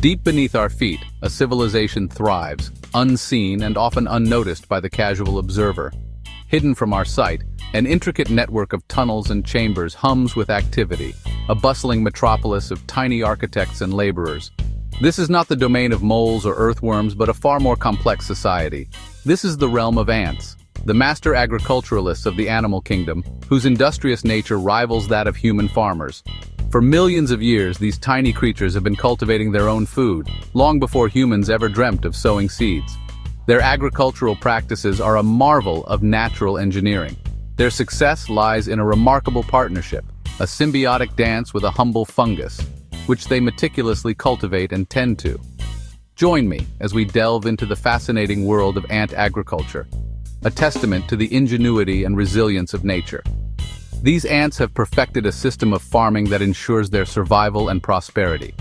Deep beneath our feet, a civilization thrives, unseen and often unnoticed by the casual observer. Hidden from our sight, an intricate network of tunnels and chambers hums with activity, a bustling metropolis of tiny architects and laborers. This is not the domain of moles or earthworms, but a far more complex society. This is the realm of ants, the master agriculturalists of the animal kingdom, whose industrious nature rivals that of human farmers. For millions of years, these tiny creatures have been cultivating their own food, long before humans ever dreamt of sowing seeds. Their agricultural practices are a marvel of natural engineering. Their success lies in a remarkable partnership, a symbiotic dance with a humble fungus, which they meticulously cultivate and tend to. Join me as we delve into the fascinating world of ant agriculture, a testament to the ingenuity and resilience of nature. These ants have perfected a system of farming that ensures their survival and prosperity.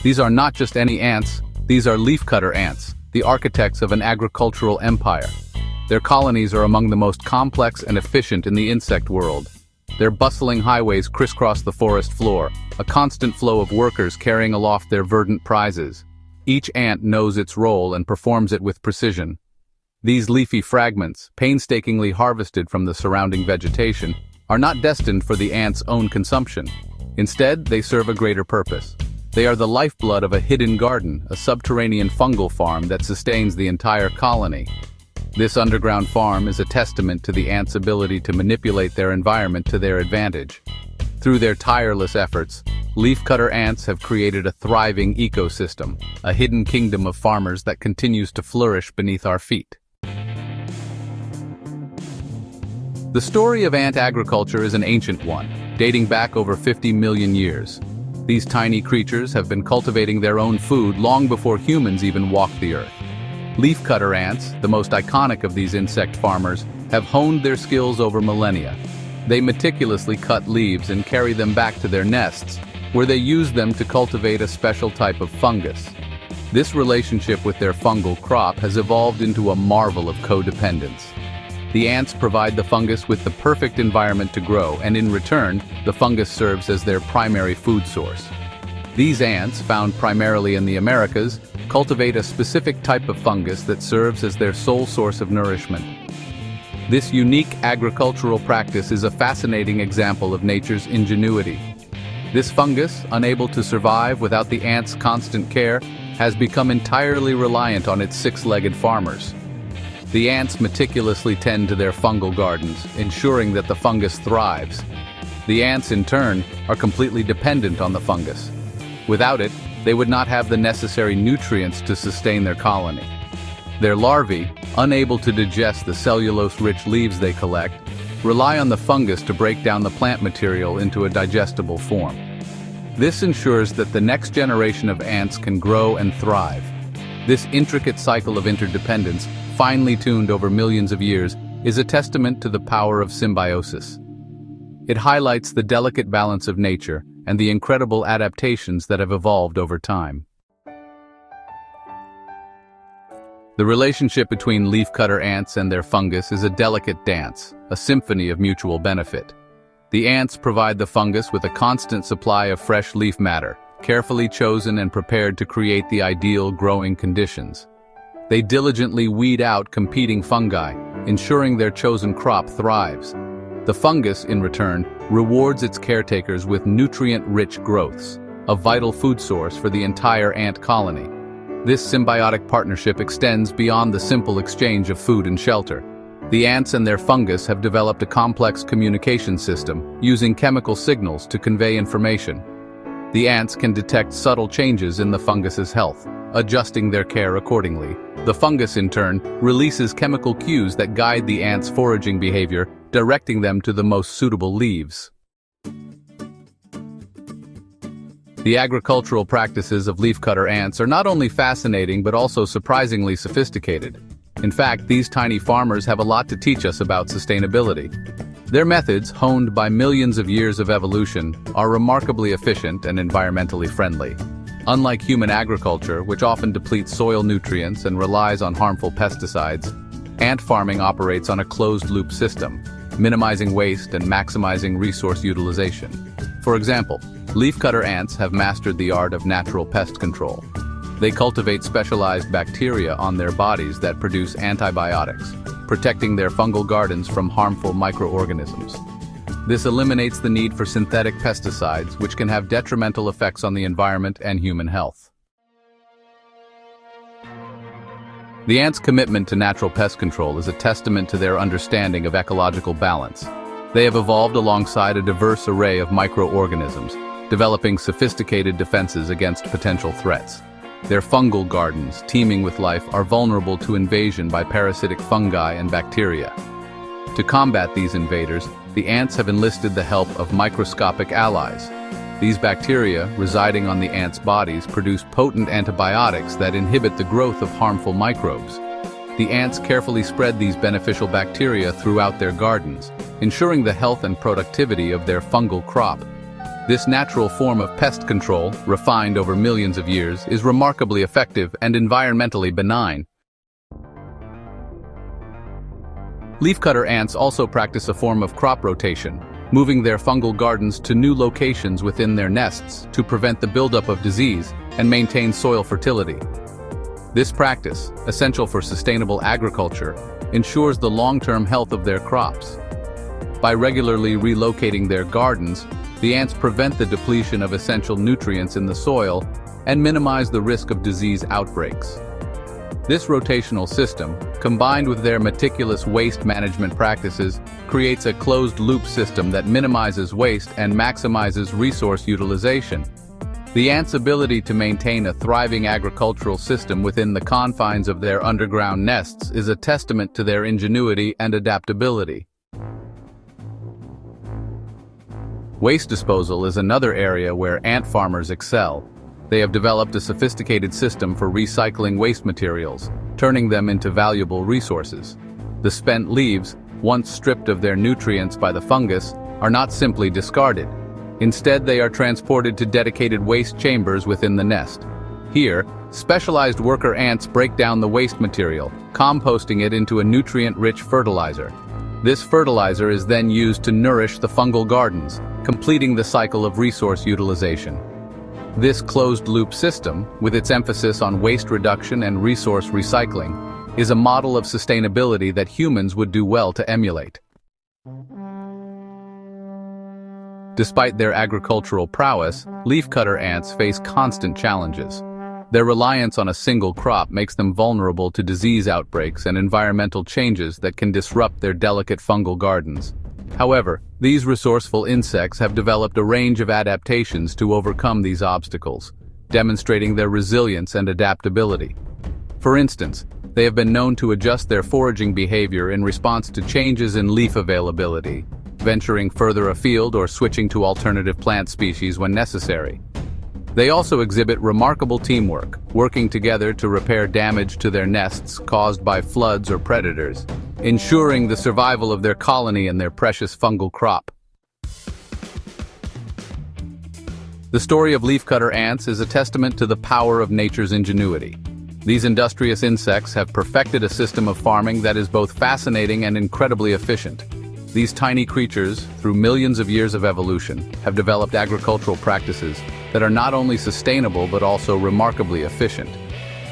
These are not just any ants, these are leafcutter ants, the architects of an agricultural empire. Their colonies are among the most complex and efficient in the insect world. Their bustling highways crisscross the forest floor, a constant flow of workers carrying aloft their verdant prizes. Each ant knows its role and performs it with precision. These leafy fragments, painstakingly harvested from the surrounding vegetation, are not destined for the ant's own consumption. Instead, they serve a greater purpose. They are the lifeblood of a hidden garden, a subterranean fungal farm that sustains the entire colony. This underground farm is a testament to the ants' ability to manipulate their environment to their advantage. Through their tireless efforts, leafcutter ants have created a thriving ecosystem, a hidden kingdom of farmers that continues to flourish beneath our feet. The story of ant agriculture is an ancient one, dating back over 50 million years. These tiny creatures have been cultivating their own food long before humans even walked the earth. Leafcutter ants, the most iconic of these insect farmers, have honed their skills over millennia. They meticulously cut leaves and carry them back to their nests, where they use them to cultivate a special type of fungus. This relationship with their fungal crop has evolved into a marvel of codependence. The ants provide the fungus with the perfect environment to grow, and in return, the fungus serves as their primary food source. These ants, found primarily in the Americas, cultivate a specific type of fungus that serves as their sole source of nourishment. This unique agricultural practice is a fascinating example of nature's ingenuity. This fungus, unable to survive without the ants' constant care, has become entirely reliant on its six-legged farmers. The ants meticulously tend to their fungal gardens, ensuring that the fungus thrives. The ants, in turn, are completely dependent on the fungus. Without it, they would not have the necessary nutrients to sustain their colony. Their larvae, unable to digest the cellulose-rich leaves they collect, rely on the fungus to break down the plant material into a digestible form. This ensures that the next generation of ants can grow and thrive. This intricate cycle of interdependence, finely tuned over millions of years, is a testament to the power of symbiosis. It highlights the delicate balance of nature and the incredible adaptations that have evolved over time. The relationship between leafcutter ants and their fungus is a delicate dance, a symphony of mutual benefit. The ants provide the fungus with a constant supply of fresh leaf matter, carefully chosen and prepared to create the ideal growing conditions. They diligently weed out competing fungi, ensuring their chosen crop thrives. The fungus, in return, rewards its caretakers with nutrient-rich growths, a vital food source for the entire ant colony. This symbiotic partnership extends beyond the simple exchange of food and shelter. The ants and their fungus have developed a complex communication system, using chemical signals to convey information. The ants can detect subtle changes in the fungus's health, adjusting their care accordingly. The fungus, in turn, releases chemical cues that guide the ants' foraging behavior, directing them to the most suitable leaves. The agricultural practices of leafcutter ants are not only fascinating but also surprisingly sophisticated. In fact, these tiny farmers have a lot to teach us about sustainability. Their methods, honed by millions of years of evolution, are remarkably efficient and environmentally friendly. Unlike human agriculture, which often depletes soil nutrients and relies on harmful pesticides, ant farming operates on a closed-loop system, minimizing waste and maximizing resource utilization. For example, leafcutter ants have mastered the art of natural pest control. They cultivate specialized bacteria on their bodies that produce antibiotics, protecting their fungal gardens from harmful microorganisms. This eliminates the need for synthetic pesticides, which can have detrimental effects on the environment and human health. The ants' commitment to natural pest control is a testament to their understanding of ecological balance. They have evolved alongside a diverse array of microorganisms, developing sophisticated defenses against potential threats. Their fungal gardens, teeming with life, are vulnerable to invasion by parasitic fungi and bacteria. To combat these invaders, the ants have enlisted the help of microscopic allies. These bacteria, residing on the ants' bodies, produce potent antibiotics that inhibit the growth of harmful microbes. The ants carefully spread these beneficial bacteria throughout their gardens, ensuring the health and productivity of their fungal crop. This natural form of pest control, refined over millions of years, is remarkably effective and environmentally benign. Leafcutter ants also practice a form of crop rotation, moving their fungal gardens to new locations within their nests to prevent the buildup of disease and maintain soil fertility. This practice, essential for sustainable agriculture, ensures the long-term health of their crops. By regularly relocating their gardens, the ants prevent the depletion of essential nutrients in the soil and minimize the risk of disease outbreaks. This rotational system, combined with their meticulous waste management practices, creates a closed-loop system that minimizes waste and maximizes resource utilization. The ants' ability to maintain a thriving agricultural system within the confines of their underground nests is a testament to their ingenuity and adaptability. Waste disposal is another area where ant farmers excel. They have developed a sophisticated system for recycling waste materials, turning them into valuable resources. The spent leaves, once stripped of their nutrients by the fungus, are not simply discarded. Instead, they are transported to dedicated waste chambers within the nest. Here, specialized worker ants break down the waste material, composting it into a nutrient-rich fertilizer. This fertilizer is then used to nourish the fungal gardens, completing the cycle of resource utilization. This closed-loop system, with its emphasis on waste reduction and resource recycling, is a model of sustainability that humans would do well to emulate. Despite their agricultural prowess, leafcutter ants face constant challenges. Their reliance on a single crop makes them vulnerable to disease outbreaks and environmental changes that can disrupt their delicate fungal gardens. However, these resourceful insects have developed a range of adaptations to overcome these obstacles, demonstrating their resilience and adaptability. For instance, they have been known to adjust their foraging behavior in response to changes in leaf availability, venturing further afield or switching to alternative plant species when necessary. They also exhibit remarkable teamwork, working together to repair damage to their nests caused by floods or predators, ensuring the survival of their colony and their precious fungal crop. The story of leafcutter ants is a testament to the power of nature's ingenuity. These industrious insects have perfected a system of farming that is both fascinating and incredibly efficient. These tiny creatures, through millions of years of evolution, have developed agricultural practices that are not only sustainable but also remarkably efficient.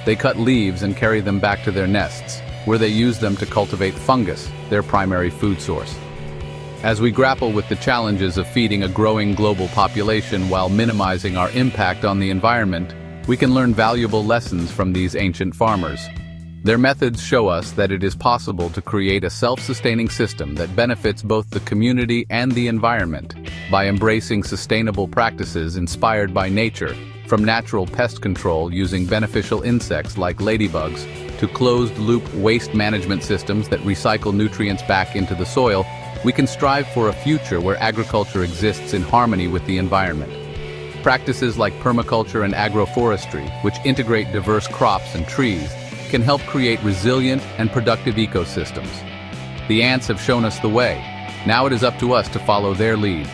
They cut leaves and carry them back to their nests, where they use them to cultivate fungus, their primary food source. As we grapple with the challenges of feeding a growing global population while minimizing our impact on the environment, we can learn valuable lessons from these ancient farmers. Their methods show us that it is possible to create a self-sustaining system that benefits both the community and the environment by embracing sustainable practices inspired by nature, from natural pest control using beneficial insects like ladybugs to closed-loop waste management systems that recycle nutrients back into the soil. We can strive for a future where agriculture exists in harmony with the environment. Practices like permaculture and agroforestry, which integrate diverse crops and trees, can help create resilient and productive ecosystems. The ants have shown us the way. Now it is up to us to follow their lead.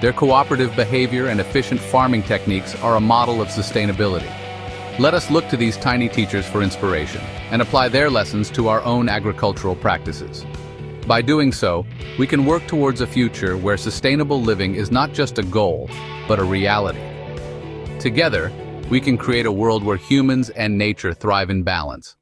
Their cooperative behavior and efficient farming techniques are a model of sustainability. Let us look to these tiny teachers for inspiration and apply their lessons to our own agricultural practices. By doing so, we can work towards a future where sustainable living is not just a goal, but a reality. Together, we can create a world where humans and nature thrive in balance.